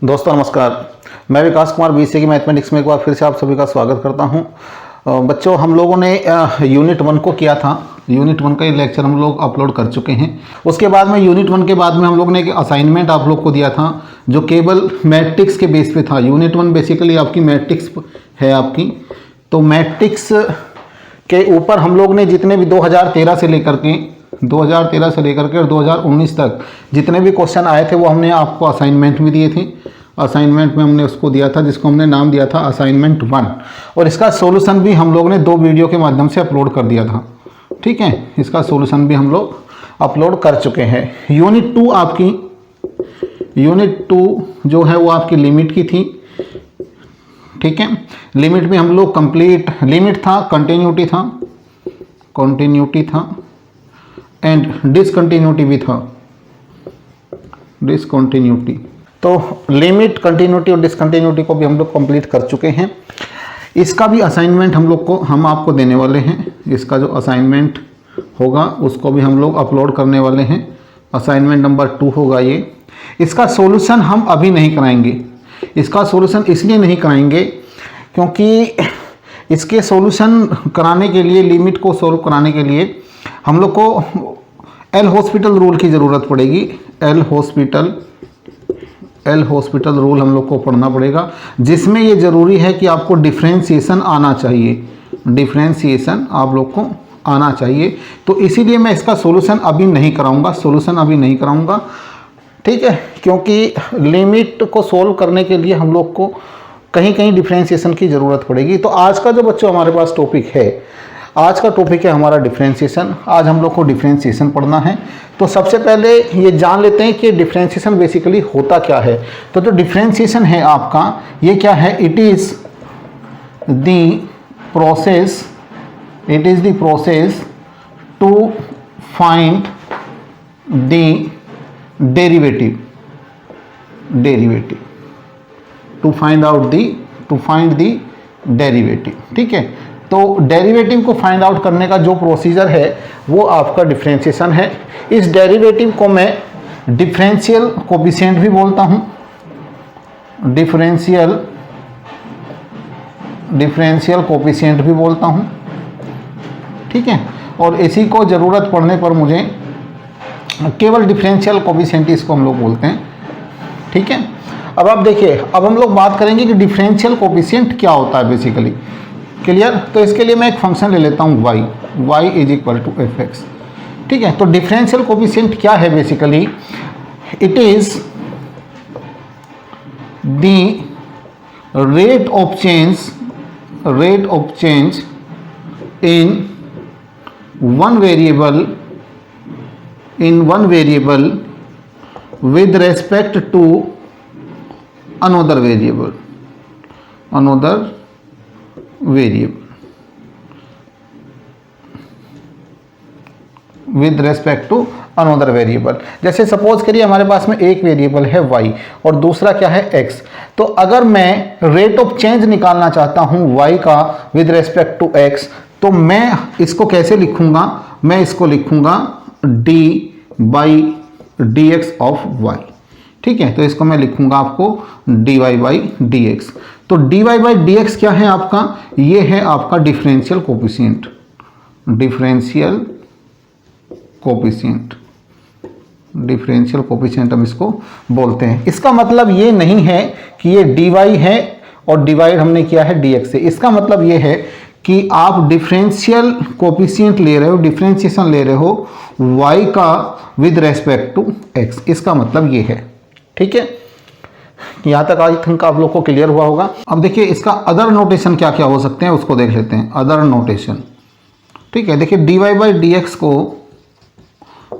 दोस्तों नमस्कार, मैं विकास कुमार बीसीए की मैथमेटिक्स में एक बार फिर से आप सभी का स्वागत करता हूं। बच्चों, हम लोगों ने यूनिट 1 को किया था। यूनिट 1 का ये लेक्चर हम लोग अपलोड कर चुके हैं। उसके बाद में यूनिट 1 के बाद में हम लोग ने एक असाइनमेंट आप लोग को दिया था जो केवल मैट्रिक्स के बेस पे था। यूनिट 1 बेसिकली आपकी मैट्रिक्स है आपकी, तो मैट्रिक्स के ऊपर हम लोग ने जितने भी 2013 से लेकर के और 2019 तक जितने भी क्वेश्चन आए थे वो हमने आपको असाइनमेंट में दिए थे। असाइनमेंट में हमने उसको दिया था जिसको हमने नाम दिया था असाइनमेंट 1, और इसका सॉल्यूशन भी हम लोग ने 2 वीडियो के माध्यम से अपलोड कर दिया था। ठीक है, इसका सॉल्यूशन भी हम लोग अपलोड कर चुके हैं। यूनिट 2 जो है वो आपकी लिमिट की थी। ठीक है, लिमिट में हम लोग कंप्लीट लिमिट था, कंटिन्यूटी था एंड डिसकंटिन्यूटी भी था। डिसकंटिन्यूटी, तो लिमिट, कंटिन्यूटी और डिसकंटिन्यूटी को भी हम लोग कंप्लीट कर चुके हैं। इसका भी असाइनमेंट हम आपको देने वाले हैं। इसका जो असाइनमेंट होगा उसको भी हम लोग अपलोड करने वाले हैं। असाइनमेंट नंबर 2 होगा ये। इसका सॉल्यूशन हम अभी नहीं कराएंगे। इसका सॉल्यूशन इसलिए नहीं कराएंगे क्योंकि इसके सॉल्यूशन कराने के लिए, लिमिट को सॉल्व कराने के लिए हम लोग को एल हॉस्पिटल रूल की ज़रूरत पड़ेगी। एल हॉस्पिटल रूल हम लोग को पढ़ना पड़ेगा, जिसमें ये ज़रूरी है कि आपको डिफ्रेंशिएशन आना चाहिए। डिफ्रेंशिएशन आप लोग को आना चाहिए, तो इसीलिए मैं इसका सॉल्यूशन अभी नहीं कराऊंगा। ठीक है, क्योंकि लिमिट को सोल्व करने के लिए हम लोग को कहीं कहीं डिफ्रेंशिएशन की ज़रूरत पड़ेगी। तो आज का जो बच्चों हमारे पास टॉपिक है, आज का टॉपिक है हमारा डिफ्रेंशिएशन। आज हम लोग को डिफ्रेंशिएशन पढ़ना है। तो सबसे पहले ये जान लेते हैं कि डिफ्रेंशिएशन बेसिकली होता क्या है। तो जो डिफ्रेंशिएशन है आपका, ये क्या है? It is the process to find the derivative, to find the derivative. ठीक है, तो डेरिवेटिव को फाइंड आउट करने का जो प्रोसीजर है वो आपका डिफ्रेंशिएशन है। इस डेरिवेटिव को मैं डिफरेंशियल कोफिशिएंट भी बोलता हूँ। डिफरेंशियल कोफिशिएंट भी बोलता हूँ। ठीक है, और इसी को ज़रूरत पड़ने पर मुझे केवल डिफरेंशियल कोफिशिएंट इसको हम लोग बोलते हैं। ठीक है, अब आप देखिए, अब हम लोग बात करेंगे कि डिफरेंशियल कोफिशिएंट क्या होता है बेसिकली। क्लियर? तो इसके लिए मैं एक फंक्शन ले लेता हूँ y is equal to fx। ठीक है, तो डिफरेंशियल कोफिशिएंट क्या है basically? It is the rate of change in one variable with respect to another variable with respect to another variable. जैसे सपोज करिए हमारे पास में एक वेरिएबल है y और दूसरा क्या है x। तो अगर मैं रेट ऑफ चेंज निकालना चाहता हूं y का विद रेस्पेक्ट टू x, तो मैं इसको कैसे लिखूंगा? मैं इसको लिखूंगा dx ऑफ y। ठीक है, तो इसको मैं लिखूंगा आपको dy/dx। तो dy/dx क्या है आपका? ये है आपका डिफरेंशियल कोफिशिएंट हम इसको बोलते हैं। इसका मतलब ये नहीं है कि ये dy है और डिवाइड हमने किया है dx से। इसका मतलब ये है कि आप डिफरेंशियल कोफिशिएंट ले रहे हो, डिफरेंशिएशन ले रहे हो y का विद रेस्पेक्ट टू x। इसका मतलब ये है। ठीक है, यहाँ तक आई थिंक आप लोग को क्लियर हुआ होगा। अब देखिए इसका अदर नोटेशन क्या क्या हो सकते हैं उसको देख लेते हैं। अदर नोटेशन, ठीक है, देखिए dy/dx को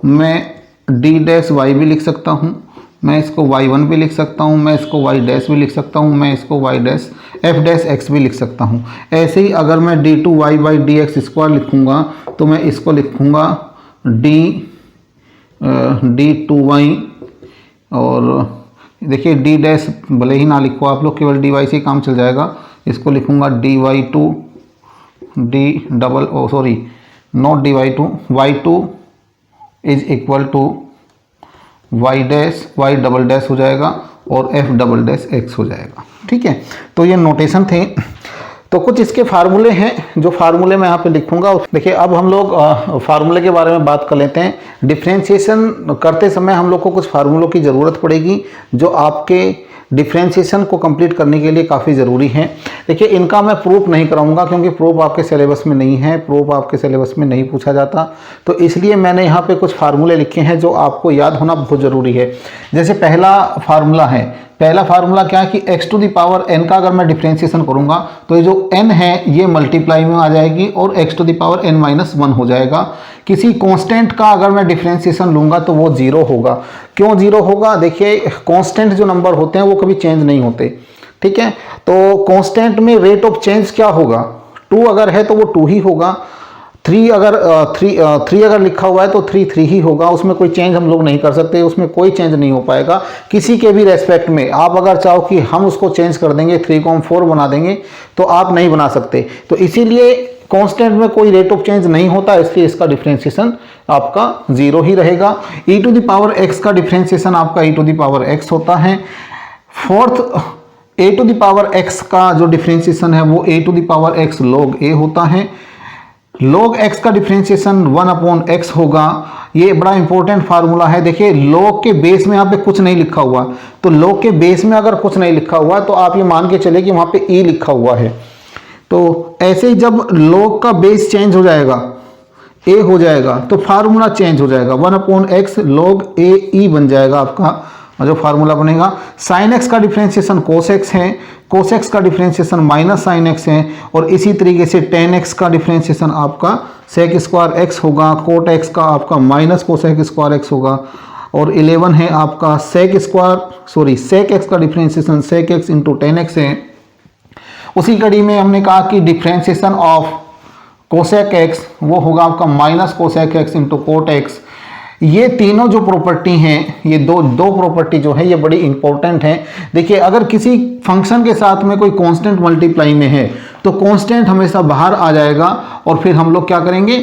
मैं d-y भी लिख सकता हूँ, मैं इसको y1 भी लिख सकता हूँ, मैं इसको y' भी लिख सकता हूँ, मैं इसको f'(x) भी लिख सकता हूँ। ऐसे ही अगर मैं d2y/dx स्क्वायर लिखूँगा तो मैं इसको लिखूँगा d2y, और देखिए d' भले ही ना लिखो आप लोग, केवल dy से काम चल जाएगा। इसको लिखूँगा dy2 not y2 is equal to y double dash हो जाएगा, और एफ डबल डैश एक्स हो जाएगा। ठीक है, तो ये नोटेशन थे। तो कुछ इसके फार्मूले हैं जो फार्मूले मैं यहाँ पे लिखूंगा। देखिए अब हम लोग फार्मूले के बारे में बात कर लेते हैं। डिफ्रेंशिएशन करते समय हम लोग को कुछ फार्मूलों की ज़रूरत पड़ेगी जो आपके डिफ्रेंशिएशन को कंप्लीट करने के लिए काफ़ी ज़रूरी है। देखिए इनका मैं प्रूफ नहीं कराऊंगा क्योंकि प्रूफ आपके सिलेबस में नहीं है, प्रूफ आपके सिलेबस में नहीं पूछा जाता, तो इसलिए मैंने यहाँ पे कुछ फार्मूले लिखे हैं जो आपको याद होना बहुत ज़रूरी है। जैसे पहला फार्मूला है, पहला फार्मूला क्या है कि x to the power n का अगर मैं डिफ्रेंशिएशन करूंगा तो ये जो n है ये मल्टीप्लाई में आ जाएगी और x to the power n minus 1 हो जाएगा। किसी कांस्टेंट का अगर मैं डिफ्रेंशिएशन लूंगा तो वो जीरो होगा। क्यों जीरो होगा? देखिए कांस्टेंट जो नंबर होते हैं वो कभी चेंज नहीं होते। ठीक है, तो कांस्टेंट में रेट ऑफ चेंज क्या होगा? 2 अगर है तो वो 2 ही होगा। 3 अगर लिखा हुआ है तो 3 ही होगा। उसमें कोई चेंज हम लोग नहीं कर सकते, उसमें कोई चेंज नहीं हो पाएगा किसी के भी रेस्पेक्ट में। आप अगर चाहो कि हम उसको चेंज कर देंगे, 3 को हम 4 बना देंगे, तो आप नहीं बना सकते। तो इसीलिए कांस्टेंट में कोई रेट ऑफ चेंज नहीं होता, इसलिए इसका डिफरेंशिएशन आपका 0 ही रहेगा। e to the power x का डिफरेंशिएशन आपका e to the power x होता है। Fourth, a to the power x का जो डिफरेंशिएशन है वो a to the power x log a होता है। log x का डिफरेंशिएशन 1/x होगा। ये बड़ा इंपॉर्टेंट फार्मूला है। देखिए log के बेस में यहाँ पे कुछ नहीं लिखा हुआ, तो log के बेस में अगर कुछ नहीं लिखा हुआ तो आप ये मान के चले कि वहाँ पे e लिखा हुआ है। तो ऐसे ही जब log का बेस चेंज हो जाएगा, a हो जाएगा, तो फार्मूला चेंज हो जाएगा। 1/x log a e बन जाएगा आपका जो फार्मूला बनेगा। साइन x का डिफरेंशिएशन cos x है, cos x का डिफरेंशिएशन माइनस साइन x है, और इसी तरीके से tan x का डिफरेंशिएशन आपका sec स्क्वायर x होगा, cot x का आपका माइनस cosec स्क्वायर x होगा, और 11 है आपका sec x का differentiation sec x into tan x है। उसी कड़ी में हमने कहा कि डिफरेंशिएशन ऑफ cosec x वो होगा आपका minus cosec x into cot x। ये तीनों जो प्रॉपर्टी हैं, ये दो प्रॉपर्टी जो है ये बड़ी इंपॉर्टेंट है। देखिए अगर किसी फंक्शन के साथ में कोई कांस्टेंट मल्टीप्लाई में है तो कांस्टेंट हमेशा बाहर आ जाएगा और फिर हम लोग क्या करेंगे,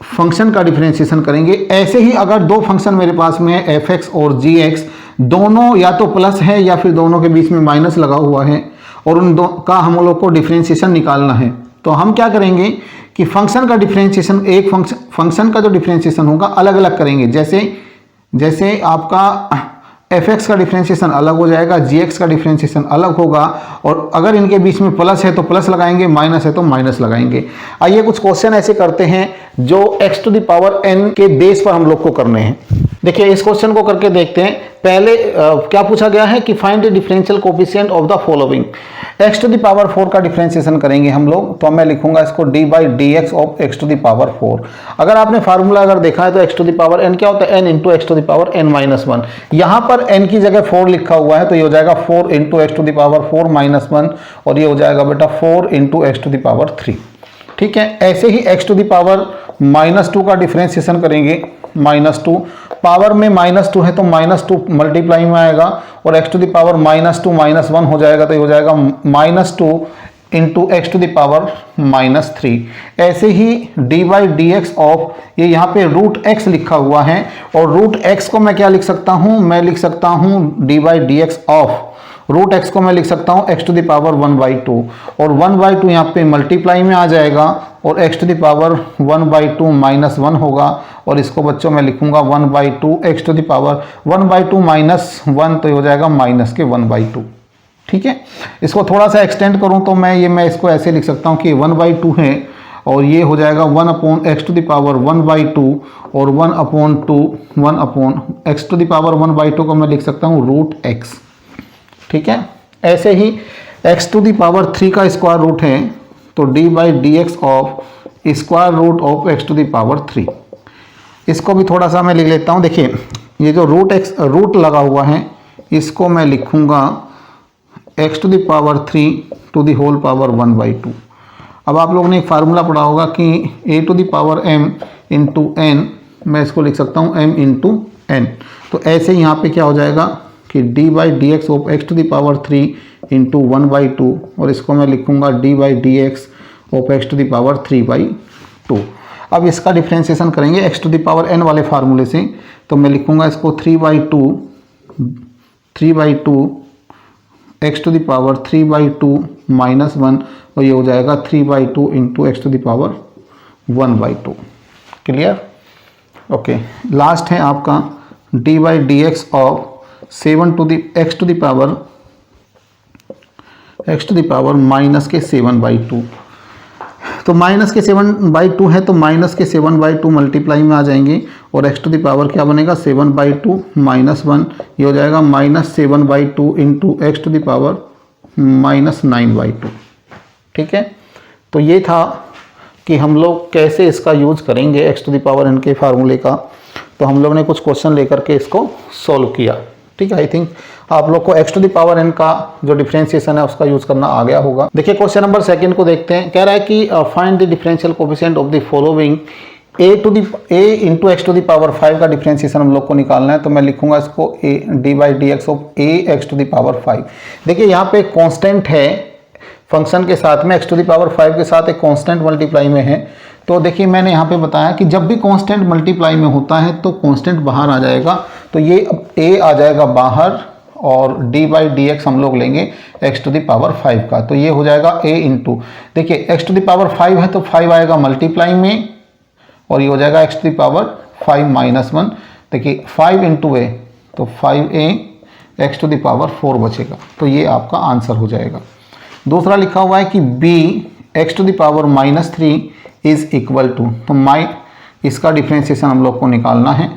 फंक्शन का डिफरेंशिएशन करेंगे। ऐसे ही अगर दो फंक्शन मेरे पास में है f(x) और g(x), दोनों या तो प्लस है या फिर दोनों के बीच में माइनस लगा हुआ है और उन दो का हम लोग को डिफरेंशिएशन निकालना है, तो हम क्या करेंगे कि फंक्शन का डिफरेंशिएशन, एक फंक्शन का जो डिफरेंशिएशन होगा अलग अलग करेंगे। जैसे आपका f(x) का डिफरेंशिएशन अलग हो जाएगा, g(x) का डिफरेंशिएशन अलग होगा, और अगर इनके बीच में प्लस है तो प्लस लगाएंगे, माइनस है तो माइनस लगाएंगे। आइए कुछ क्वेश्चन ऐसे करते हैं जो x to the power n के बेस पर हम लोग को करने हैं। देखिए इस क्वेश्चन को करके देखते हैं। पहले क्या पूछा गया है कि find the differential coefficient of the following. x to the power 4 का डिफरेंशिएशन करेंगे हम लोग, तो मैं लिखूंगा इसको d/dx of x to the power 4। अगर आपने फार्मूला अगर देखा है तो x to the power n क्या होता है, n into x to the power n minus 1। यहाँ पर n की जगह 4 लिखा हुआ है तो ये हो जाएगा 4 into x to the power 4 minus 1, और ये हो जाएगा बेटा 4 into x to the power 3। ठीक है, ऐसे ही x टू द पावर -2 का डिफरेंशिएशन करेंगे। -2 पावर में -2 है तो -2 मल्टीप्लाई में आएगा, और x टू द पावर -2 -1 हो जाएगा, तो ये हो जाएगा -2 into x to the power -3। ऐसे ही d/dx ऑफ, ये यहाँ पे √x लिखा हुआ है, और √x को मैं क्या लिख सकता हूँ, मैं लिख सकता हूँ d/dx ऑफ √x को मैं लिख सकता हूँ x टू द पावर 1/2, और 1/2 यहाँ पे मल्टीप्लाई में आ जाएगा, और x टू द पावर 1/2 -1 होगा, और इसको बच्चों मैं लिखूंगा 1/2 x टू द पावर 1/2 -1, तो ये हो जाएगा माइनस के 1/2। ठीक है, इसको थोड़ा सा एक्सटेंड करूं तो मैं इसको ऐसे लिख सकता हूं कि 1/2 है, और ये हो जाएगा 1/x टू द पावर 1/2, और 1/2 x टू द पावर 1/2 को मैं लिख सकता हूं √x। ठीक है, ऐसे ही x टू द पावर 3 का स्क्वायर रूट है तो d/dx of square root of x to the power 3। इसको भी थोड़ा सा मैं लिख लेता हूँ। देखिए ये जो रूट लगा हुआ है इसको मैं लिखूंगा x to the power 3 to the whole power 1/2। अब आप लोगों ने एक फार्मूला पढ़ा होगा कि a to the power m into n, मैं इसको लिख सकता हूँ m इंटू n। तो ऐसे यहाँ पे क्या हो जाएगा कि d/dx of x to the power 3 into 1/2, और इसको मैं लिखूंगा d/dx of x to the power 3/2। अब इसका डिफरेंशिएशन करेंगे x to the power n वाले फार्मूले से, तो मैं लिखूंगा इसको 3/2 x to the power 3/2 minus 1 और ये हो जाएगा 3/2 into x to the power 1/2। Clear? Okay, last है आपका d by d x of 7 to the x to the power minus के 7/2। तो माइनस के 7/2 है तो माइनस के 7/2 मल्टीप्लाई में आ जाएंगे और एक्स टू द पावर क्या बनेगा 7/2 माइनस 1, ये हो जाएगा -7/2 into x to the power -9/2। ठीक है, तो ये था कि हम लोग कैसे इसका यूज करेंगे x to the power n के फार्मूले का। तो हम लोग ने कुछ क्वेश्चन लेकर के इसको सॉल्व किया। ठीक है, आई थिंक आप लोग को x to the power n का जो डिफरेंशिएशन है उसका यूज करना आ गया होगा। देखिए क्वेश्चन नंबर 2 को देखते हैं। कह रहा है कि find the differential coefficient of the following a into x to the power 5 का डिफरेंशिएशन हम लोग को निकालना है। तो मैं लिखूंगा इसको a d by d x of a x to the power 5। देखिए यहाँ पे कांस्टेंट है फंक्शन के साथ में, एक्स टू द पावर 5 के साथ एक कांस्टेंट मल्टीप्लाई में है। तो देखिए मैंने यहाँ पे बताया कि जब भी कांस्टेंट मल्टीप्लाई में होता है तो कांस्टेंट बाहर आ जाएगा। तो ये अब a आ जाएगा बाहर और d बाई डी एक्स हम लोग लेंगे x टू द पावर 5 का। तो ये हो जाएगा a इंटू, देखिए x टू द पावर 5 है तो 5 आएगा मल्टीप्लाई में और ये हो जाएगा x to the power 5 minus 1। देखिए 5 इंटू a तो 5a x to the power 4 बचेगा। तो ये आपका आंसर हो जाएगा। दूसरा लिखा हुआ है कि b x to the power -3 is equal to, तो इसका डिफ्रेंशिएशन हम लोग को निकालना है।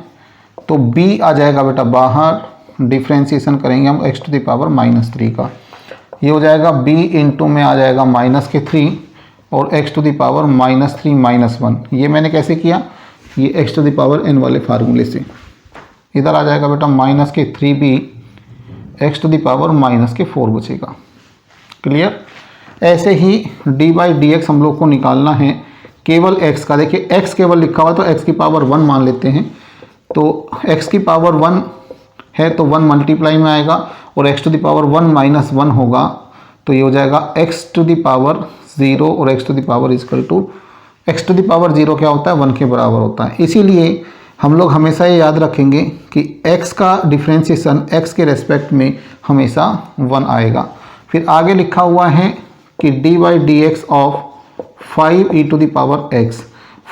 तो b आ जाएगा बेटा बाहर, डिफ्रेंशिएशन करेंगे हम x टू द पावर -3 का। ये हो जाएगा b इंटू में आ जाएगा -3 और x to the power -3 minus 1। ये मैंने कैसे किया, ये x to the power n वाले फार्मूले से। इधर आ जाएगा बेटा -3b x to the power -4 बचेगा। क्लियर? ऐसे ही d बाई डी एक्स हम लोग को निकालना है केवल x का। देखिए x केवल लिखा हुआ तो x की पावर 1 मान लेते हैं। तो x की पावर 1 है तो 1 मल्टीप्लाई में आएगा और x to the power 1 minus 1 होगा। तो ये हो जाएगा x टू द पावर 0 और x to the power equal to, x to the power 0 क्या होता है 1 के बराबर होता है। इसीलिए हम लोग हमेशा ये याद रखेंगे कि x का डिफ्रेंशिएशन x के रेस्पेक्ट में हमेशा 1 आएगा। फिर आगे लिखा हुआ है कि d by d x of 5 e to the power x।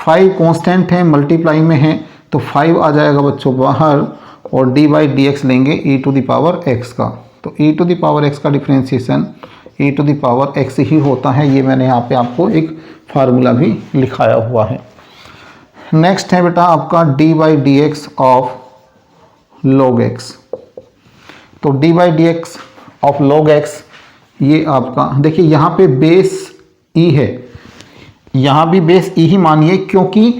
5 constant है, मल्टीप्लाई में है तो 5 आ जाएगा बच्चों बाहर और डी बाई डी एक्स लेंगे e to the power x का। तो e to the power x का differentiation e to the power x ही होता है। ये मैंने यहाँ पे आपको एक फार्मूला भी लिखाया हुआ है। नेक्स्ट है बेटा आपका d by d x of log x। तो D by d x of log x ये आपका, देखिए यहाँ पे बेस e है, यहाँ भी बेस e ही मानिए क्योंकि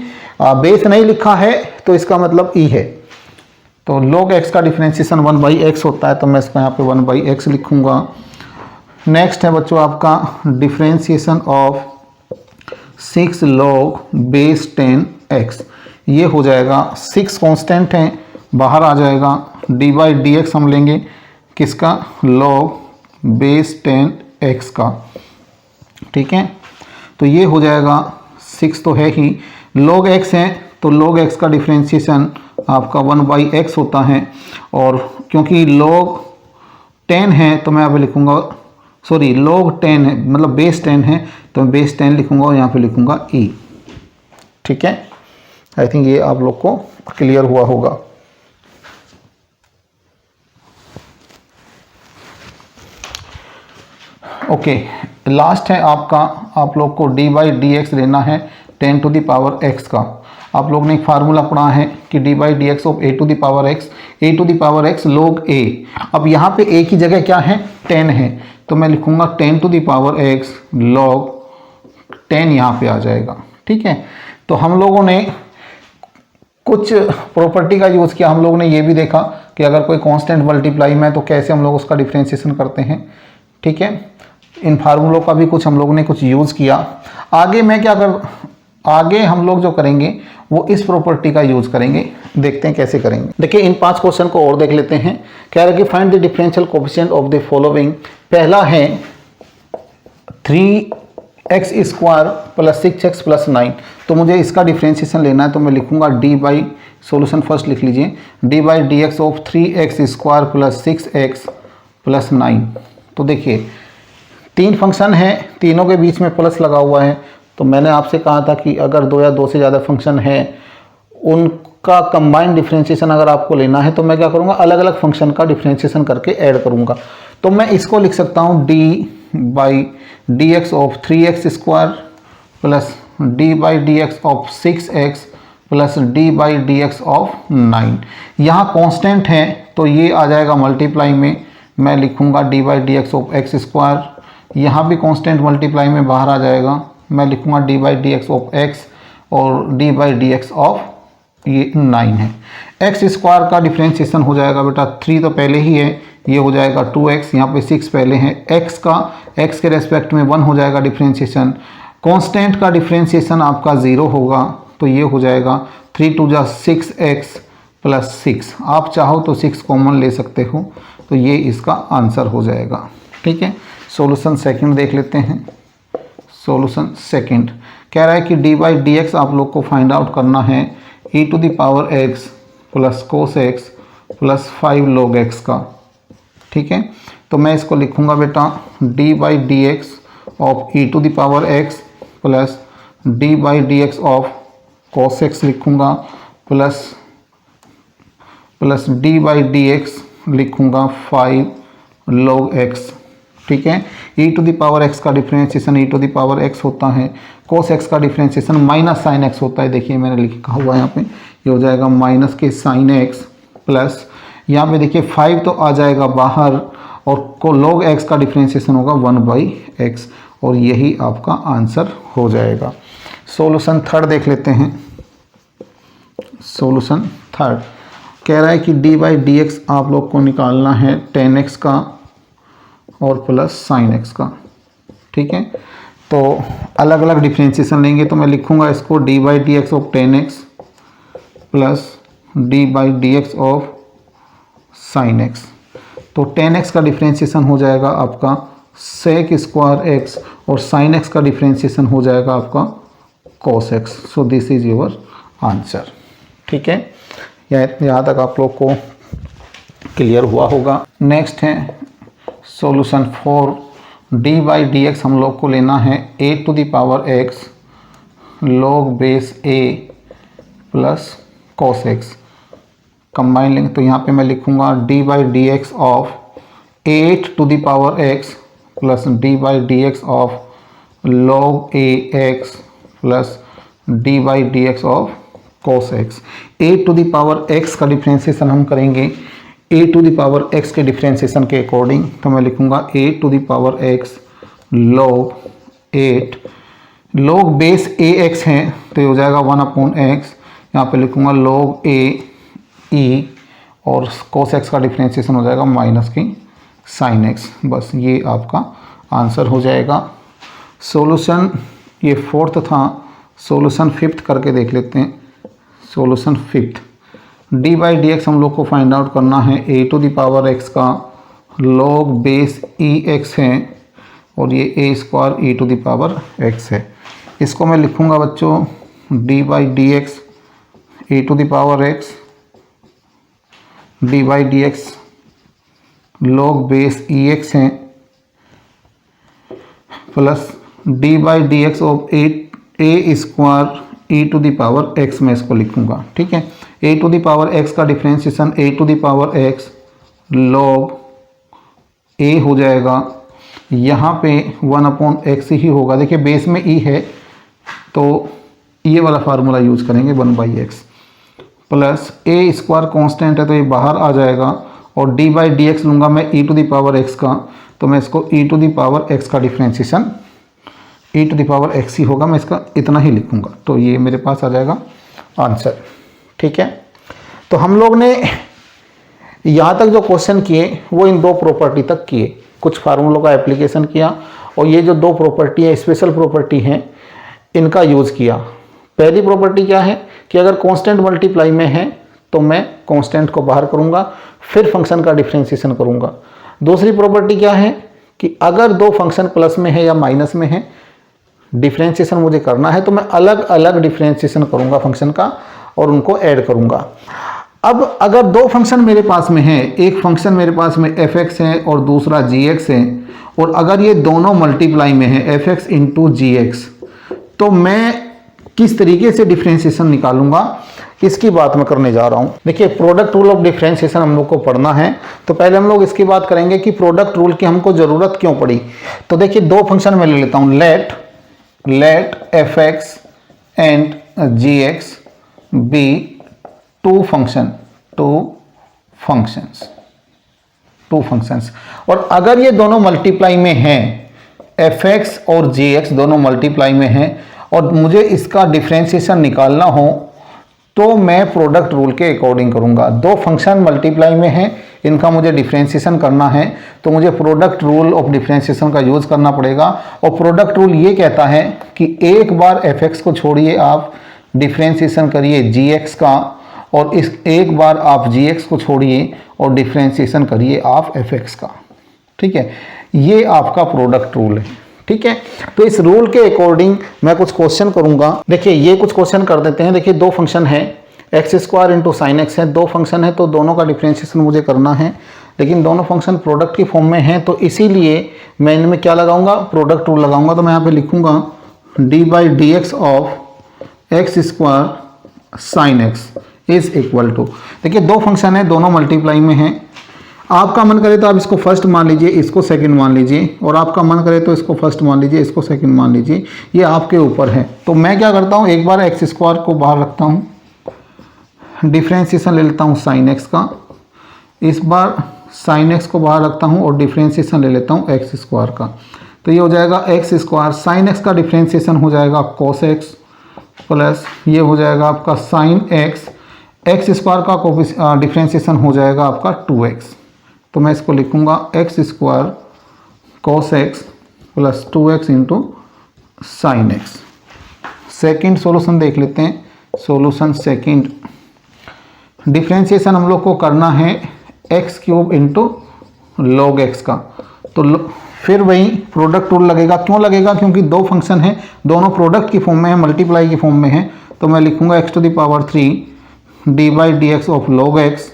बेस नहीं लिखा है तो इसका मतलब e है। तो log x का डिफरेंशिएशन 1/x होता है तो मैं इसको यहाँ पे 1/x लिखूंगा। नेक्स्ट है बच्चों आपका differentiation of 6 log base 10x। ये हो जाएगा 6 कांस्टेंट है, बाहर आ जाएगा d बाई डी एक्स हम लेंगे किसका, log बेस 10x का। ठीक है, तो ये हो जाएगा 6 तो है ही, log x है तो log x का डिफरेंशिएशन आपका 1/x होता है और क्योंकि log 10 है तो मैं यहाँ पे लिखूँगा, सॉरी log 10 है मतलब बेस 10 है तो मैं बेस 10 लिखूँगा और यहाँ पे लिखूँगा e। ठीक है, आई थिंक ये आप लोग को क्लियर हुआ होगा। ओके, लास्ट है आपका, आप लोग को डी बाई डी एक्स लेना है 10 टू द पावर x का। आप लोग ने एक फार्मूला पढ़ा है कि d by d x of a to the power x log a। अब यहाँ पे a की जगह क्या है 10 है तो मैं लिखूँगा 10 to the power x log 10 यहाँ पे आ जाएगा। ठीक है, तो हम लोगों ने कुछ प्रॉपर्टी का यूज़ किया। हम लोगों ने ये भी देखा कि अगर कोई कांस्टेंट मल्टीप्लाई में है तो कैसे हम लोग उसका डिफरेंशिएशन करते हैं। ठीक है, इन फार्मूलों का भी कुछ हम लोगों ने कुछ यूज़ किया। आगे हम लोग जो करेंगे वो इस प्रॉपर्टी का यूज़ करेंगे, देखते हैं कैसे करेंगे। देखिए इन 5 क्वेश्चन को और देख लेते हैं। कह रहा है कि find the differential coefficient of the following. पहला है 3x² + 6x + 9। तो मुझे इसका डिफरेंशिएशन लेना है तो मैं लिखूंगा d बाई, सोल्यूशन फर्स्ट लिख लीजिए, d by d x of 3x² + 6x + 9। तो देखिए 3 फंक्शन हैं, तीनों के बीच में प्लस लगा हुआ है। तो मैंने आपसे कहा था कि अगर 2 या 2 से ज़्यादा फंक्शन है उनका कंबाइंड डिफरेंशिएशन अगर आपको लेना है तो मैं क्या करूँगा, अलग अलग फंक्शन का डिफरेंशिएशन करके ऐड करूँगा। तो मैं इसको लिख सकता हूँ d/dx of 3x² plus d/dx of 6x plus d/dx of 9। यहाँ कांस्टेंट है तो ये आ जाएगा मल्टीप्लाई में, मैं लिखूँगा d/dx ऑफ x²। यहाँ भी कांस्टेंट मल्टीप्लाई में बाहर आ जाएगा, मैं लिखूँगा d/dx ऑफ x और d/dx ऑफ ये 9 है। x² का डिफरेंशिएशन हो जाएगा बेटा 3 तो पहले ही है, ये हो जाएगा 2x, यहाँ पे 6 पहले है। x के रेस्पेक्ट में 1 हो जाएगा डिफरेंशिएशन। कांस्टेंट का डिफरेंशिएशन आपका 0 होगा तो ये हो जाएगा 3 2 जा 6x प्लस 6। आप चाहो तो 6 कॉमन ले सकते हो, तो ये इसका आंसर हो जाएगा। ठीक है, सॉल्यूशन सेकंड देख लेते हैं। सॉल्यूशन सेकंड कह रहा है कि d/dx आप लोग को फाइंड आउट करना है e⁻x plus cos x plus 5 log x का। ठीक है, तो मैं इसको लिखूंगा बेटा d/dx of e⁻x plus d/dx of cos x लिखूंगा प्लस d/dx लिखूंगा 5 log x। ठीक है, e⁻x का डिफरेंशिएशन e⁻x होता है, cos x का डिफरेंशिएशन माइनस साइन x होता है। देखिए मैंने लिखा हुआ है यहाँ पे, ये हो जाएगा माइनस के साइन x प्लस यहाँ पे देखिए 5 तो आ जाएगा बाहर और को log x का डिफरेंशिएशन होगा 1/x और यही आपका आंसर हो जाएगा। सॉल्यूशन थर्ड देख लेते हैं। सॉल्यूशन थर्ड कह रहा है कि d/dx आप लोग को निकालना है tan x का और प्लस साइन x का। ठीक है, तो अलग अलग डिफरेंशिएशन लेंगे तो मैं लिखूंगा इसको d/dx of tan x plus d/dx of sine x। तो tan x का डिफरेंशिएशन हो जाएगा आपका sec² x और sin x का डिफरेंशिएशन हो जाएगा आपका cos x। So this is your answer. ठीक है, यहाँ तक आप लोग को क्लियर हुआ होगा। नेक्स्ट है सॉल्यूशन 4। d/dx हम लोग को लेना है a⁻x log base a plus cos x। Combine लेंगे तो यहाँ पे मैं लिखूँगा d/dx of 8⁻x plus d/dx of log ax plus d/dx of cos x। a⁻x का डिफरेंशिएशन हम करेंगे a⁻x के डिफरेंशिएशन के अकॉर्डिंग, तो मैं लिखूंगा a⁻x log 8 log base ax है तो ये हो जाएगा 1/x। यहाँ पे लिखूंगा log a e और cos x का डिफरेंशिएशन हो जाएगा माइनस की sin x। बस ये आपका आंसर हो जाएगा। सॉल्यूशन ये फोर्थ था, सॉल्यूशन फिफ्थ करके देख लेते हैं। सॉल्यूशन फिफ्थ d/dx हम लोग को फाइंड आउट करना है a⁻x का log बेस ex है और ये a² e⁻x है। इसको मैं लिखूंगा बच्चों d/dx a⁻x d/dx log base ex है plus d/dx of a² e⁻x में इसको लिखूंगा। ठीक है, a⁻x का डिफरेंशिएशन a⁻x log a हो जाएगा, यहाँ पे 1/x ही होगा। देखिए बेस में e है तो ये वाला फार्मूला यूज करेंगे 1/x प्लस a² कांस्टेंट है तो ये बाहर आ जाएगा और d/dx लूँगा मैं e⁻x का, तो मैं इसको e⁻x का डिफरेंशिएशन e⁻x ही होगा, मैं इसका इतना ही लिखूंगा तो ये मेरे पास आ जाएगा आंसर। ठीक है, तो हम लोग ने यहाँ तक जो क्वेश्चन किए वो इन 2 प्रॉपर्टी तक किए, कुछ फार्मूलों का एप्लीकेशन किया और ये जो 2 प्रॉपर्टी है स्पेशल प्रॉपर्टी हैं इनका यूज़ किया। पहली प्रॉपर्टी क्या है कि अगर कांस्टेंट मल्टीप्लाई में है तो मैं कांस्टेंट को बाहर करूँगा फिर फंक्शन का डिफरेंशिएशन करूँगा। दूसरी प्रॉपर्टी क्या है कि अगर 2 फंक्शन प्लस में है या माइनस में है, डिफरेंशिएशन मुझे करना है तो मैं अलग अलग डिफरेंशिएशन करूँगा फंक्शन का और उनको ऐड करूँगा। अब अगर दो फंक्शन मेरे पास में है, एक फंक्शन मेरे पास में fx है और दूसरा gx है, और अगर ये दोनों मल्टीप्लाई में है fx इंटू जी एक्स, तो मैं किस तरीके से डिफ्रेंशिएशन निकालूंगा, इसकी बात मैं करने जा रहा हूं। देखिए प्रोडक्ट रूल ऑफ डिफ्रेंशिएशन हम लोग को पढ़ना है, तो पहले हम लोग इसकी बात करेंगे कि प्रोडक्ट रूल की हमको ज़रूरत क्यों पड़ी। तो देखिए दो फंक्शन मैं ले लेता हूं, let fx and gx be two functions, और अगर ये दोनों मल्टीप्लाई में हैं, fx और gx दोनों मल्टीप्लाई में हैं, और मुझे इसका डिफरेंशिएशन निकालना हो तो मैं प्रोडक्ट रूल के अकॉर्डिंग करूंगा। दो फंक्शन मल्टीप्लाई में हैं, इनका मुझे डिफरेंशिएशन करना है, तो मुझे प्रोडक्ट रूल ऑफ डिफरेंशिएशन का यूज़ करना पड़ेगा। और प्रोडक्ट रूल ये कहता है कि एक बार fx को छोड़िए, आप डिफरेंशिएशन करिए gx का, और इस एक बार आप gx को छोड़िए और डिफरेंशिएशन करिए आप fx का। ठीक है, ये आपका प्रोडक्ट रूल है। ठीक है, तो इस रूल के अकॉर्डिंग मैं कुछ क्वेश्चन करूंगा। देखिए ये कुछ क्वेश्चन कर देते हैं। देखिए दो फंक्शन है, x square into sine x है, दो फंक्शन है, तो दोनों का डिफरेंशिएशन मुझे करना है, लेकिन दोनों फंक्शन प्रोडक्ट की फॉर्म में हैं, तो इसीलिए मैं इनमें क्या लगाऊंगा, प्रोडक्ट रूल लगाऊंगा। तो मैं यहाँ पे लिखूंगा d by d x of x square sine x is equal to, देखिए दो फंक्शन है, दोनों मल्टीप्लाई में हैं। आपका मन करे तो आप इसको फर्स्ट मान लीजिए, इसको सेकंड मान लीजिए, और आपका मन करे तो इसको फर्स्ट मान लीजिए, इसको सेकंड मान लीजिए, ये आपके ऊपर है। तो मैं क्या करता हूँ, एक बार एक्स स्क्वायर को बाहर रखता हूँ, डिफ्रेंशिएशन ले लेता हूँ साइन एक्स का, इस बार साइन एक्स को बाहर रखता हूँ और डिफ्रेंशिएशन ले लेता हूँ एक्स स्क्वायर का। तो ये हो जाएगा एक्स स्क्वायर, साइन एक्स का डिफ्रेंशिएशन हो जाएगा कॉस एक्स, प्लस ये हो जाएगा आपका साइन एक्स, एक्स स्क्वायर का डिफ्रेंशिएशन हो जाएगा आपका 2x। तो मैं इसको लिखूंगा x square cos x plus 2x into sine x. Second solution देख लेते हैं, सॉल्यूशन सेकेंड, डिफ्रेंशिएशन हम लोग को करना है x cube into log x का। तो फिर वही प्रोडक्ट रूल लगेगा। क्यों लगेगा, क्योंकि दो फंक्शन हैं, दोनों प्रोडक्ट की फॉर्म में है, मल्टीप्लाई की फॉर्म में है। तो मैं लिखूंगा x to the power 3 d by d x of log x,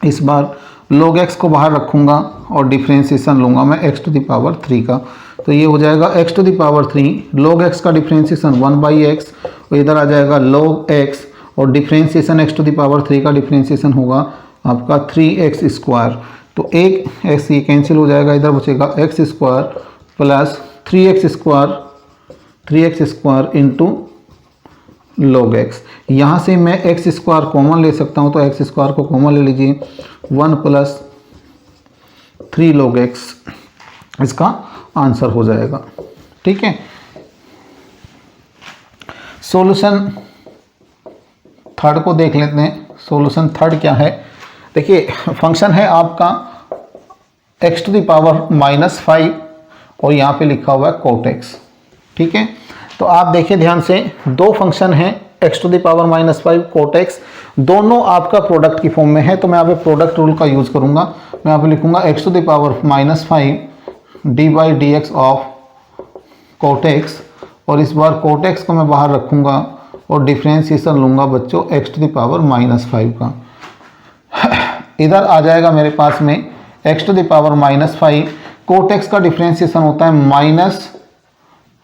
इस बार log x को बाहर रखूंगा और डिफ्रेंशिएशन लूंगा मैं x टू द पावर 3 का। तो ये हो जाएगा x to the power 3, log x का डिफ्रेंशिएशन 1/x, और इधर आ जाएगा log x, और differentiation x to the power 3 का डिफ्रेंशिएशन होगा आपका 3x स्क्वायर। तो एक x ये कैंसिल हो जाएगा, इधर बचेगा x square plus 3x square into log x। यहाँ से मैं x स्क्वायर कॉमन ले सकता हूँ, तो x स्क्वायर को कॉमन ले लीजिए, 1 प्लस 3 log x इसका आंसर हो जाएगा। ठीक है, सॉल्यूशन थर्ड को देख लेते हैं। सॉल्यूशन थर्ड क्या है, देखिए फंक्शन है आपका x टू द पावर -5 और यहाँ पे लिखा हुआ है cot x। ठीक है, तो आप देखिए ध्यान से, दो फंक्शन हैं x to the power -5 cot x, दोनों आपका प्रोडक्ट की फॉर्म में है। तो मैं यहाँ पे प्रोडक्ट रूल का यूज़ करूँगा। मैं यहाँ पे लिखूँगा x to the power -5 d by d x of cot x, और इस बार cot x को मैं बाहर रखूँगा और डिफ्रेंशिएशन लूँगा बच्चों x टू द पावर -5 का। इधर आ जाएगा मेरे पास में x to the power -5, cot x का डिफ्रेंशिएशन होता है minus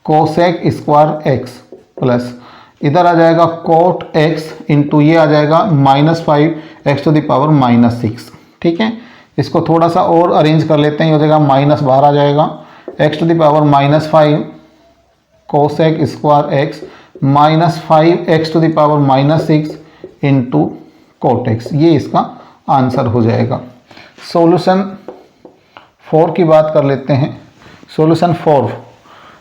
cosec square x, plus इधर आ जाएगा cot x इंटू ये आ जाएगा -5 x टू द पावर -6। ठीक है, इसको थोड़ा सा और अरेंज कर लेते हैं, ये हो जाएगा माइनस बाहर आ जाएगा, x to the power -5 cosec square x -5 x to the power -6 into cot x, ये इसका आंसर हो जाएगा। सॉल्यूशन 4 की बात कर लेते हैं। सॉल्यूशन 4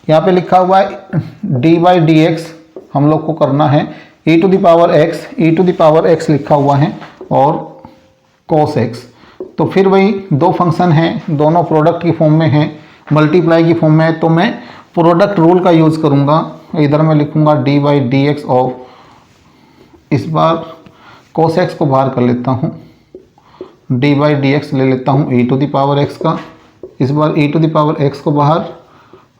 यहाँ पे लिखा हुआ है डी बाई डी एक्स हम लोग को करना है e to the power x लिखा हुआ है और cos x। तो फिर वही दो फंक्शन हैं, दोनों प्रोडक्ट की फॉर्म में हैं, मल्टीप्लाई की फॉर्म में है, तो मैं प्रोडक्ट रूल का यूज़ करूँगा। इधर मैं लिखूँगा D by d x of, इस बार cos x को बाहर कर लेता हूँ, डी बाई डी एक्स ले लेता हूँ e to the power x का, इस बार e to the power x को बाहर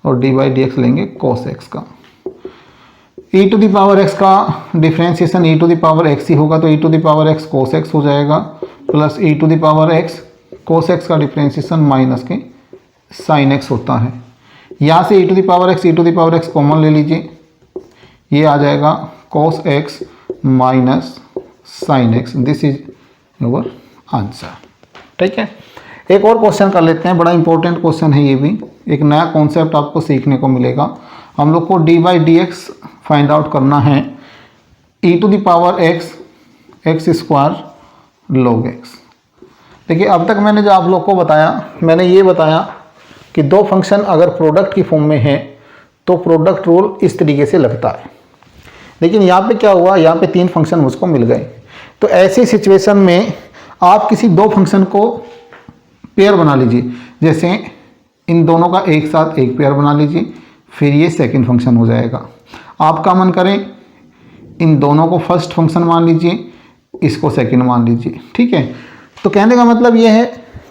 और डी बाई डी एक्स लेंगे cos x का। e to the power x का differentiation e to the power x ही होगा, तो e to the power x cos x हो जाएगा, plus e to the power x cos x का differentiation minus के sin x होता है। यहाँ से e to the power x common ले लीजिए, ये आ जाएगा cos x minus sin x। This is your answer. ठीक है, एक और क्वेश्चन कर लेते हैं, बड़ा इंपॉर्टेंट क्वेश्चन है ये भी, एक नया कॉन्सेप्ट आपको सीखने को मिलेगा। हम लोग को d by d x find out करना है, e to the power x square log x. देखिए अब तक मैंने जो आप लोग को बताया, मैंने ये बताया कि दो फंक्शन अगर प्रोडक्ट की फॉर्म में है तो प्रोडक्ट रूल इस तरीके से लगता है। लेकिन यहाँ पे क्या हुआ, यहाँ पे तीन फंक्शन मुझको मिल गए, तो ऐसी सिचुएशन में आप किसी दो फंक्शन को पेयर बना लीजिए। जैसे इन दोनों का एक साथ एक पेयर बना लीजिए, फिर ये सेकंड फंक्शन हो जाएगा। आपका मन करें इन दोनों को फर्स्ट फंक्शन मान लीजिए, इसको सेकंड मान लीजिए। ठीक है, तो कहने का मतलब ये है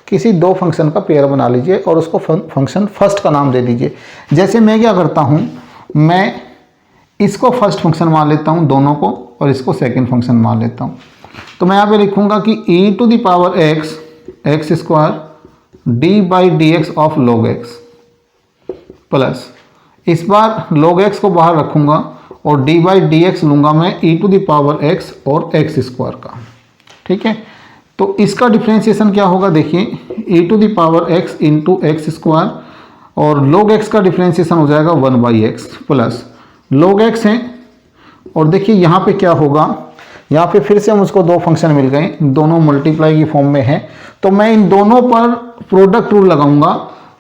किसी दो फंक्शन का पेयर बना लीजिए और उसको फंक्शन फर्स्ट का नाम दे दीजिए। जैसे मैं क्या करता हूँ, मैं इसको फर्स्ट फंक्शन मान लेता हूँ दोनों को, और इसको सेकंड फंक्शन मान लेता हूँ। तो मैं यहाँ पे लिखूँगा कि e to the power x square d by d x of log x, plus इस बार log x को बाहर रखूँगा और d बाई डी एक्स लूँगा मैं e to the power x और x स्क्वायर का। ठीक है, तो इसका डिफ्रेंशिएशन क्या होगा, देखिए e to the power x into x square, और log x का डिफ्रेंशिएशन हो जाएगा 1 by x, plus log x है। और देखिए यहाँ पे क्या होगा, यहाँ पे फिर से मुझको दो फंक्शन मिल गए, दोनों मल्टीप्लाई की फॉर्म में है, तो मैं इन दोनों पर प्रोडक्ट रूल लगाऊंगा।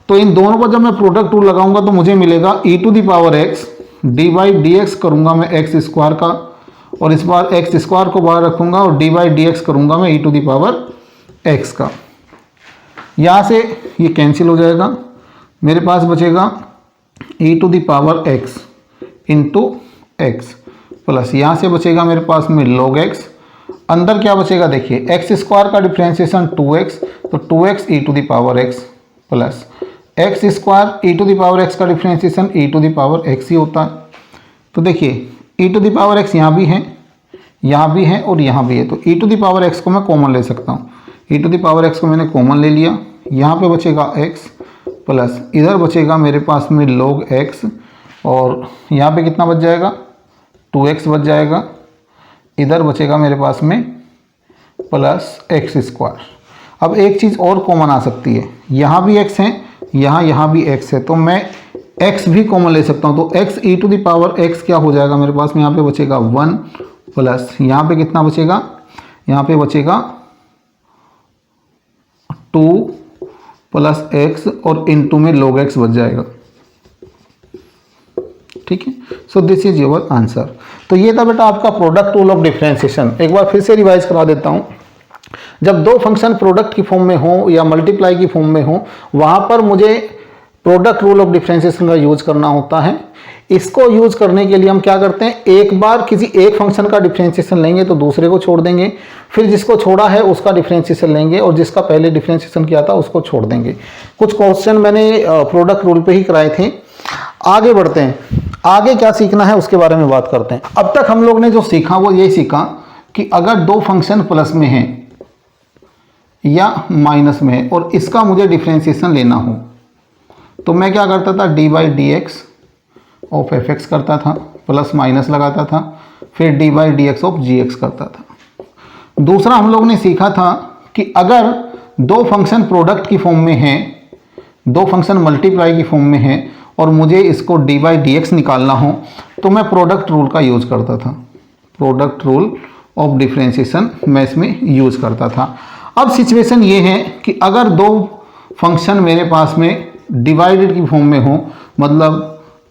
तो इन दोनों पर जब मैं प्रोडक्ट रूल लगाऊंगा तो मुझे मिलेगा e to the power x d by d x करूँगा मैं एक्स स्क्वायर का, और इस बार एक्स स्क्वायर को बाहर रखूँगा और डी बाई डी एक्स करूँगा मैं e to the power x का। यहाँ से ये कैंसिल हो जाएगा, मेरे पास बचेगा e to the power x into x, plus यहाँ से बचेगा मेरे पास में log x, अंदर क्या बचेगा देखिए एक्स स्क्वायर का डिफ्रेंशिएशन 2x, तो 2x e to the power x, plus x square e to the power x का differentiation e to the power x ही होता है। तो देखिए e to the power x यहाँ भी है, यहाँ भी है और यहाँ भी है, तो e to the power x को मैं कॉमन ले सकता हूँ। e to the power x को मैंने कॉमन ले लिया, यहाँ पे बचेगा x, प्लस इधर बचेगा मेरे पास में log x, और यहाँ पे कितना बच जाएगा 2x बच जाएगा, इधर बचेगा मेरे पास में प्लस एक्स स्क्वायर। अब एक चीज़ और कॉमन आ सकती है, यहाँ भी x है, यहाँ भी x है, तो मैं x भी कॉमन ले सकता हूँ। तो x e to the power x क्या हो जाएगा मेरे पास में, यहाँ पे बचेगा 1, प्लस यहाँ पे कितना बचेगा, यहाँ पे बचेगा 2 प्लस x, और इनटू में log x बच जाएगा। ठीक है, so this is your answer. तो ये था बेटा आपका प्रोडक्ट रूल ऑफ डिफरेंशिएशन। एक बार फिर से रिवाइज करा देता हूँ। जब दो फंक्शन प्रोडक्ट की फॉर्म में हो या मल्टीप्लाई की फॉर्म में हो, वहाँ पर मुझे प्रोडक्ट रूल ऑफ डिफरेंशिएशन का यूज करना होता है। इसको यूज करने के लिए हम क्या करते हैं, एक बार किसी एक फंक्शन का डिफरेंशिएशन लेंगे तो दूसरे को छोड़ देंगे, फिर जिसको छोड़ा है उसका डिफरेंशिएशन लेंगे और जिसका पहले डिफरेंशिएशन किया था उसको छोड़ देंगे। कुछ क्वेश्चन मैंने प्रोडक्ट रूल पे ही कराए थे। आगे बढ़ते हैं, आगे क्या सीखना है उसके बारे में बात करते हैं। अब तक हम लोग ने जो सीखा वो यही सीखा कि अगर दो फंक्शन प्लस में हैं या माइनस में है और इसका मुझे डिफरेंशिएशन लेना हो तो मैं क्या करता था, d by d x of f x करता था, प्लस माइनस लगाता था, फिर d by d x of g x करता था। दूसरा हम लोग ने सीखा था कि अगर दो फंक्शन प्रोडक्ट की फॉर्म में हैं, दो फंक्शन मल्टीप्लाई की फॉर्म में हैं और मुझे इसको डी बाई डी एक्स निकालना हो तो मैं प्रोडक्ट रूल का यूज़ करता था। प्रोडक्ट रूल ऑफ डिफरेंशिएशन मैं इसमें यूज़ करता था। अब सिचुएशन ये है कि अगर दो फंक्शन मेरे पास में डिवाइडेड की फॉर्म में हो, मतलब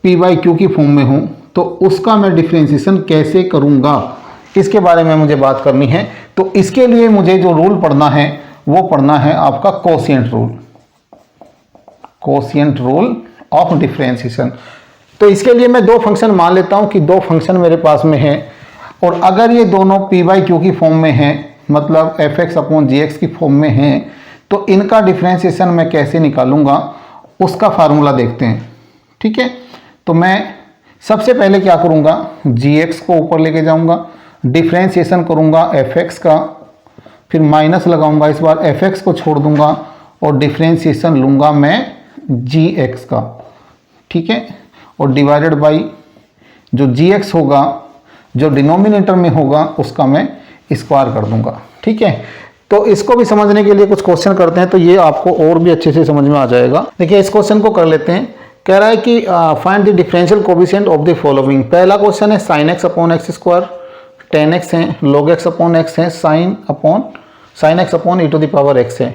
पी बाई क्यू की फॉर्म में हो, तो उसका मैं डिफरेंशिएशन कैसे करूँगा इसके बारे में मुझे बात करनी है। तो इसके लिए मुझे जो रूल पढ़ना है वो पढ़ना है आपका quotient rule, quotient rule of differentiation. तो इसके लिए मैं दो फंक्शन मान लेता हूं कि दो फंक्शन मेरे पास में है और अगर ये दोनों पी बाई क्यू की फॉर्म में हैं, मतलब F x upon g x की फॉर्म में हैं, तो इनका डिफरेंशिएशन मैं कैसे निकालूंगा उसका फार्मूला देखते हैं। ठीक है, तो मैं सबसे पहले क्या करूँगा, gx को ऊपर लेके जाऊँगा, डिफ्रेंशिएशन करूँगा fx का, फिर माइनस लगाऊंगा, इस बार fx को छोड़ दूंगा और डिफ्रेंशिएशन लूँगा मैं gx का, ठीक है, और डिवाइडेड बाई जो gx होगा जो डिनोमिनेटर में होगा उसका मैं स्क्वायर कर दूंगा, ठीक है। तो इसको भी समझने के लिए कुछ क्वेश्चन करते हैं तो ये आपको और भी अच्छे से समझ में आ जाएगा। देखिए इस क्वेश्चन को कर लेते हैं। कह रहा है कि find the differential coefficient of the following. पहला क्वेश्चन है sin x upon x square, tan x है, log x अपॉन एक्स है, sin x upon e to the power x है।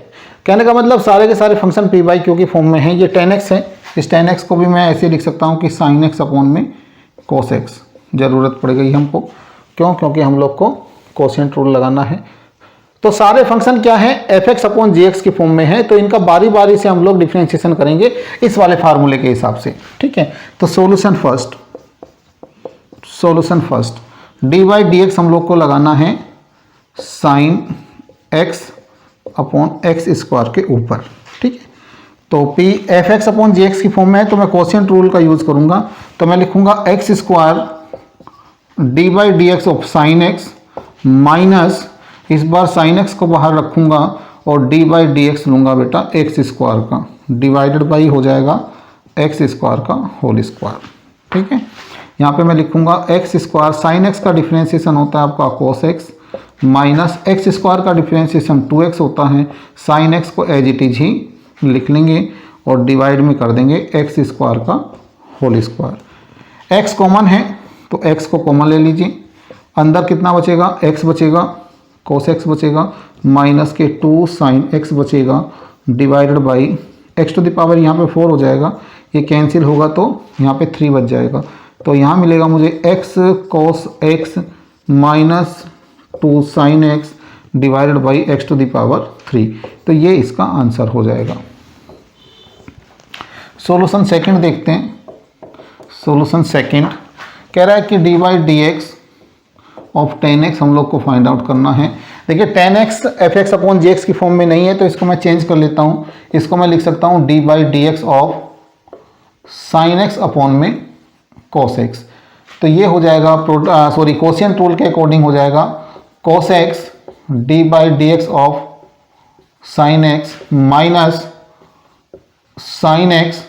कहने का मतलब सारे के सारे फंक्शन पी बाई क्यू की फॉर्म में है। ये tan x है, इस tan x को भी मैं ऐसे लिख सकता हूँ कि sin x अपॉन में cos x। ज़रूरत पड़ गई हमको, क्यों? क्योंकि हम लोग को कोशिएंट रूल लगाना है। तो सारे फंक्शन क्या है, F x upon g x की फॉर्म में है, तो इनका बारी बारी से हम लोग डिफरेंशिएशन करेंगे इस वाले फार्मूले के हिसाब से, ठीक है। तो solution first D by d x हम लोग को लगाना है sine x upon x square के ऊपर, ठीक है। तो P F x upon g x की फॉर्म में है तो मैं कोशिएंट रूल का यूज करूंगा, तो मैं लिखूंगा x square d by d x of sine x minus, इस बार साइन एक्स को बाहर रखूंगा और डी बाई डी एक्स लूँगा बेटा एक्स स्क्वायर का, डिवाइडेड बाई हो जाएगा एक्स स्क्वायर का होल स्क्वायर, ठीक है। यहाँ पे मैं लिखूंगा एक्स स्क्वायर, साइन एक्स का डिफरेंशिएशन होता है आपका कोस एक्स, माइनस एक्स स्क्वायर का डिफरेंशिएशन 2x होता है, साइन एक्स को एज इट इज ही लिख लेंगे और डिवाइड में कर देंगे एक्स स्क्वायर का होल स्क्वायर। एक्स कॉमन है तो एक्स को कॉमन ले लीजिए, अंदर कितना बचेगा, एक्स बचेगा, कोस एक्स बचेगा, माइनस के 2 साइन एक्स बचेगा, divided by x to the power यहाँ पे 4 हो जाएगा, ये कैंसिल होगा तो यहाँ पे 3 बच जाएगा। तो यहाँ मिलेगा मुझे x cos x minus 2 sine x divided by x to the power 3। तो ये इसका आंसर हो जाएगा। सॉल्यूशन सेकंड देखते हैं। सॉल्यूशन सेकंड कह रहा है कि d by d x of ten x हम लोग को फाइंड आउट करना है। देखिए ten x f x upon g x की फॉर्म में नहीं है तो इसको मैं चेंज कर लेता हूँ, इसको मैं लिख सकता हूँ D by d x of sine x upon में कोस एक्स। तो ये हो जाएगा कोशिएंट रूल के अकॉर्डिंग हो जाएगा cos x D by d x of sine x minus sine x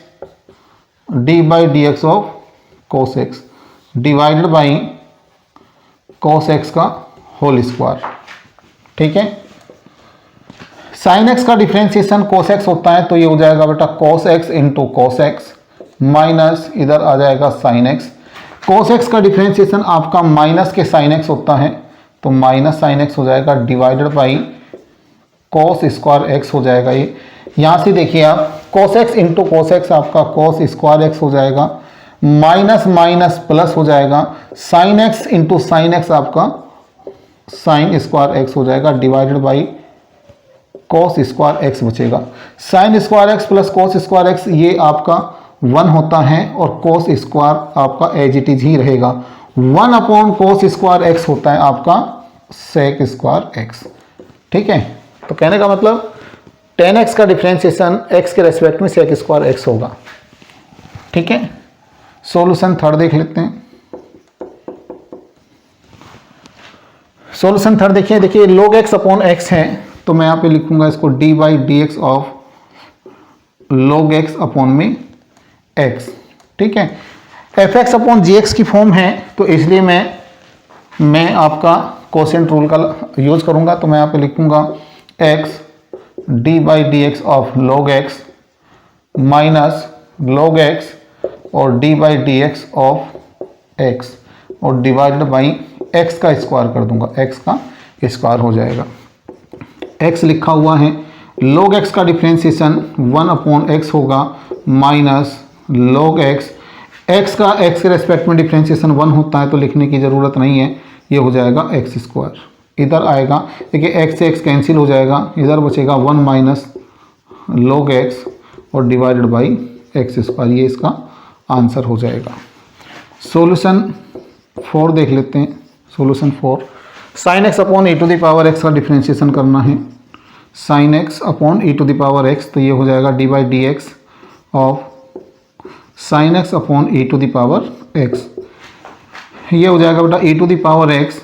D by d x of cos x divided by cos x का whole square, ठीक है। साइन एक्स का डिफरेंशिएशन कोस एक्स होता है तो ये हो जाएगा बेटा cos x into cos x minus इधर आ जाएगा साइन एक्स। कोस एक्स का डिफरेंशिएशन आपका माइनस के साइन एक्स होता है तो माइनस साइन एक्स हो जाएगा divided by cos square x हो जाएगा। ये यहाँ से देखिए आप cos x into cos x आपका कोस स्क्वायर एक्स हो जाएगा, माइनस माइनस प्लस हो जाएगा, sine x into sine x आपका साइन स्क्वायर एक्स हो जाएगा divided by cos square x बचेगा। Sine square x plus cos square x ये आपका 1 होता है और कोस स्क्वायर आपका एज इट इज ही रहेगा। 1 अपॉन कोस स्क्वायर एक्स होता है आपका सेक स्क्वायर एक्स, ठीक है। तो कहने का मतलब टेन एक्स का डिफरेंशिएशन एक्स के रेस्पेक्ट में सेक स्क्वायर एक्स होगा, ठीक है। सॉल्यूशन थर्ड देख लेते हैं। सॉल्यूशन थर्ड देखिए log x अपॉन x है तो मैं यहाँ पे लिखूंगा इसको d by d x of log x upon में x, ठीक है। F x upon g x की फॉर्म है तो इसलिए मैं आपका कोशिएंट रूल का यूज करूंगा, तो मैं यहाँ पे लिखूंगा x d by d x of log x minus log x और d by d x of x और डिवाइडेड बाई x का स्क्वायर कर दूंगा, x का स्क्वायर हो जाएगा। x लिखा हुआ है, log x का डिफरेंशिएशन 1 अपॉन x होगा माइनस log x, x का x के रेस्पेक्ट में डिफरेंशिएशन 1 होता है तो लिखने की ज़रूरत नहीं है, ये हो जाएगा x स्क्वायर। इधर आएगा देखिए x से x कैंसिल हो जाएगा, इधर बचेगा 1 माइनस log x और डिवाइडेड बाई x स्क्वायर, ये इसका आंसर हो जाएगा। सॉल्यूशन 4 देख लेते हैं। Solution 4 sine x upon e to the power x का डिफरेंशिएशन करना है, sine x upon e to the power x, तो ये हो जाएगा d by d x of sine x upon e to the power x, ये हो जाएगा बेटा e to the power x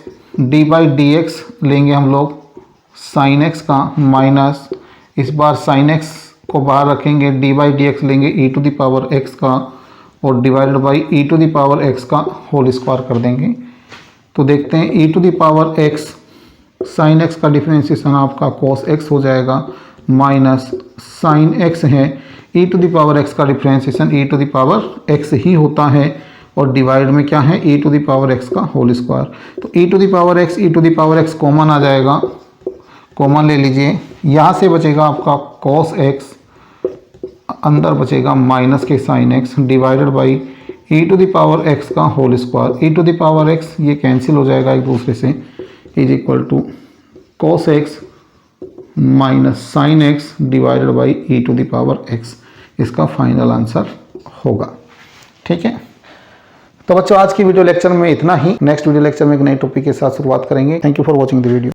d by d x लेंगे हम लोग साइन एक्स का, माइनस इस बार साइन एक्स को बाहर रखेंगे, डी बाई डी एक्स लेंगे e to the power x का और divided by e to the power x का होल स्क्वायर कर देंगे। तो देखते हैं e to the power x sine x का डिफ्रेंशिएशन आपका cos x हो जाएगा, माइनस साइन x है, e to the power x का differentiation e to the power x ही होता है और डिवाइड में क्या है e to the power x का होल स्क्वायर। तो e to the power x e to the power x common आ जाएगा, कॉमन ले लीजिए, यहाँ से बचेगा आपका cos x, अंदर बचेगा माइनस के sine x divided by e to the power x का whole square. e to the power x ये कैंसिल हो जाएगा एक दूसरे से, is equal to cos x minus sine x divided by e to the power x, इसका final answer होगा। ठीक है, तो बच्चों आज की वीडियो लेक्चर में इतना ही। नेक्स्ट वीडियो लेक्चर में एक नए टॉपिक के साथ शुरुआत करेंगे। Thank you for watching the video.